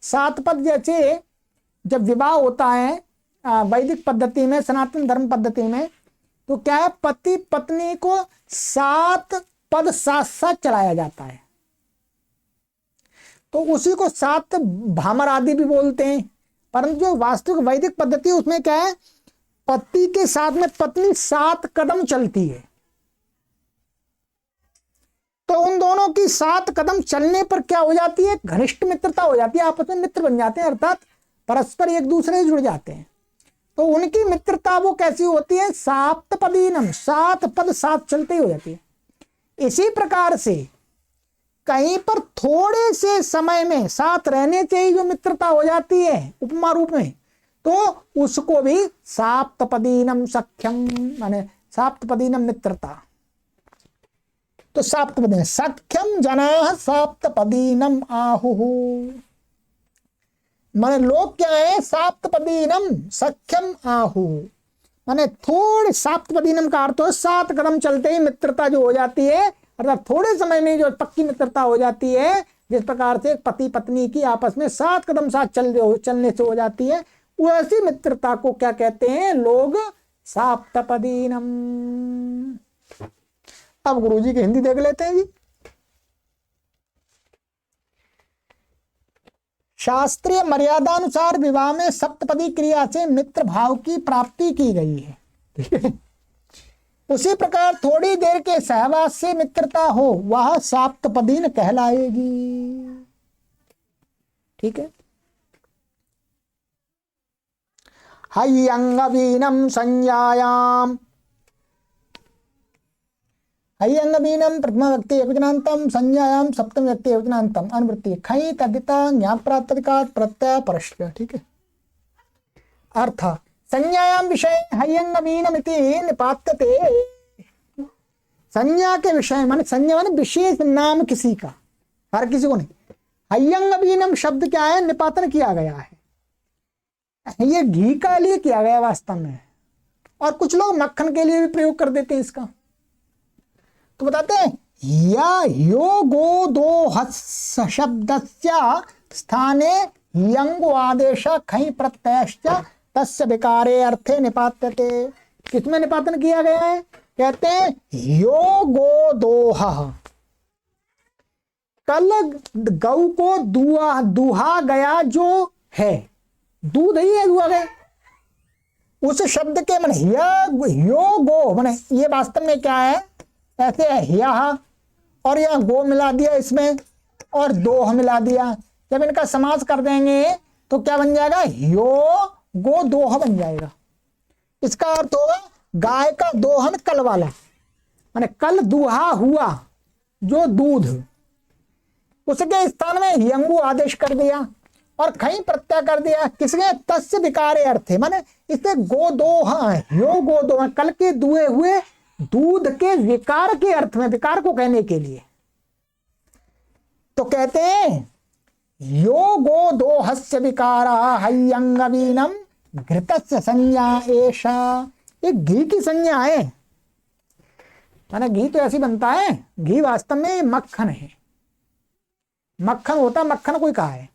7 पद जैसे जब विवाह होता है वैदिक पद्धति में, सनातन धर्म पद्धति में, तो क्या है? पति पत्नी को 7 पद साथ साथ चलाया जाता है। तो उसी को 7 भामर आदि भी बोलते हैं। परंतु जो वास्तविक वैदिक पद्धति है उसमें क्या है? पति के साथ में पत्नी 7 कदम चलती है। तो उन दोनों की 7 कदम चलने पर क्या हो जाती है? घनिष्ठ मित्रता हो जाती है, आपस में मित्र बन जाते हैं, अर्थात परस्पर एक दूसरे से जुड़ जाते हैं। तो उनकी मित्रता वो कैसी होती है? सप्तपदीनम, 7 पद साथ चलते ही हो जाती है। इसी प्रकार से कहीं पर थोड़े से समय में साथ रहने से ही जो मित्रता हो जाती है उपमा रूप में, तो उसको भी सप्तपदीनम सख्यम, माने सप्तपदीनम मित्रता। तो सप्तपदीनम सख्यम जनाः सप्तपदीनम आहुः। माने लोग क्या है? सप्तपदीनम सख्यम आहु। माने थोड़े, सप्तपदीनम का अर्थ है 7 कदम चलते ही मित्रता जो हो जाती है, अर्थात थोड़े समय में जो पक्की मित्रता हो जाती है। जिस प्रकार से पति पत्नी की आपस में 7 कदम साथ चलने से हो जाती है, वैसी मित्रता को क्या कहते हैं लोग? सप्तपदीनम। अब गुरुजी की हिंदी देख लेते हैं जी। शास्त्रीय मर्यादानुसार विवाह में सप्तपदी क्रिया से मित्र भाव की प्राप्ति की गई है। उसी प्रकार थोड़ी देर के सहवास से मित्रता हो वह सप्तपदीन कहलाएगी। ठीक है। हय्यंगवीनम संज्ञायाम, हय्यंगवीनम प्रथमा व्यक्ति एकवचनांतम संज्ञायाम सप्तम व्यक्ति एकवचनांतम अनुवृत्ति खई तद्धिता ज्ञाप्रातिपदिकात् प्रत्यय परस्य। ठीक है। अर्थ संज्ञायाम विषय हय्यंगवीनम इति निपात्यते। संज्ञा के विषय माने, संज्ञा माने विशेष नाम किसी का, हर किसी को नहीं। हय्यंगवीनम शब्द क्या है? निपातन किया गया है। ये घी का लिए किया गया वास्तव में, और कुछ लोग मक्खन के लिए भी प्रयोग कर देते हैं इसका। तो बताते हैं या यो गो दो शब्दस्य स्थाने यंगो आदेश खई प्रत्ययश्च तस्य विकारे अर्थे निपात्यते। किसमें निपातन किया गया है? कहते हैं यो गो दोह, कल गौ को दुहा गया जो है, दूध ही है दुहा गया, उस शब्द के मन यो गो मन ये वास्तव में क्या है? ऐसे है हिया और यह गो मिला दिया इसमें और दोह मिला दिया, जब इनका समास कर देंगे तो क्या बन जाएगा? यो गो दोह बन जाएगा। इसका अर्थ होगा गाय का दोहन कल वाला, माने कल दुहा हुआ जो दूध, उसके स्थान में हियंगु आदेश कर दिया और खई प्रत्यय कर दिया। किसके? तस्य विकारे अर्थे, माने इसे गो दोह, यो गो दोह, कल के दुहे हुए दूध के विकार के अर्थ में, विकार को कहने के लिए। तो कहते हैं यो गो दोहस्य विकारा हयंगवीनम घृतस्य संज्ञा एषा। ये घी की संज्ञा है, माने घी तो ऐसी बनता है, घी वास्तव में मक्खन है, मक्खन होता, मक्खन कोई कहा है,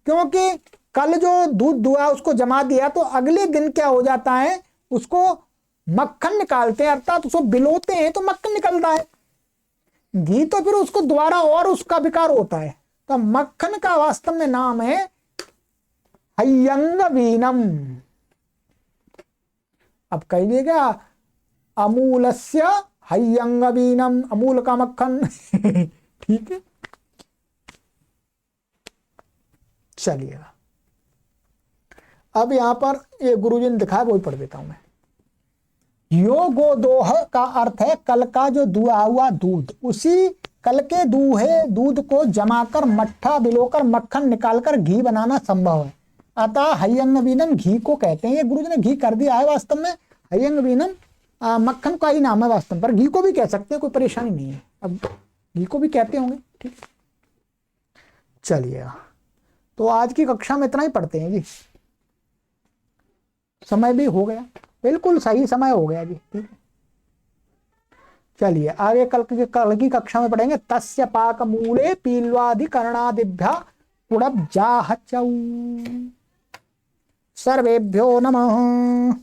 क्योंकि कल जो दूध दुआ उसको जमा दिया तो अगले दिन क्या हो जाता है? उसको मक्खन निकालते हैं, अर्थात उसको बिलोते हैं तो मक्खन निकलता है। घी तो फिर उसको दोबारा और उसका विकार होता है, तो मक्खन का वास्तव में नाम है हयंगवीनम। अब कहिएगा अमूलस्य हयंगवीनम, अमूल का मक्खन ठीक है, चलिएगा। अब यहां पर ये गुरुजी ने दिखाया, वो ही पढ़ देता हूं मैं। यो गो दोह का अर्थ है कल का जो दुहा हुआ दूध, उसी कल के दूहे दूध को जमाकर मट्ठा बिलोकर मक्खन निकालकर घी बनाना संभव है, अतः हयंगवीनम घी को कहते हैं। ये गुरुजी ने घी कर दिया है, वास्तव में हयंगवीनम मक्खन का ही नाम है वास्तव में, पर घी को भी कह सकते हैं, कोई परेशानी नहीं है, अब घी को भी कहते होंगे। ठीक, चलिए तो आज की कक्षा में इतना ही पढ़ते हैं जी, समय भी हो गया, बिल्कुल सही समय हो गया जी। ठीक है, चलिए आगे कल की कक्षा में पढ़ेंगे तस्य पाक मूले पील्वाधिकरणादिभ्या पुड़ब जाहचौ। सर्वेभ्यो नमः।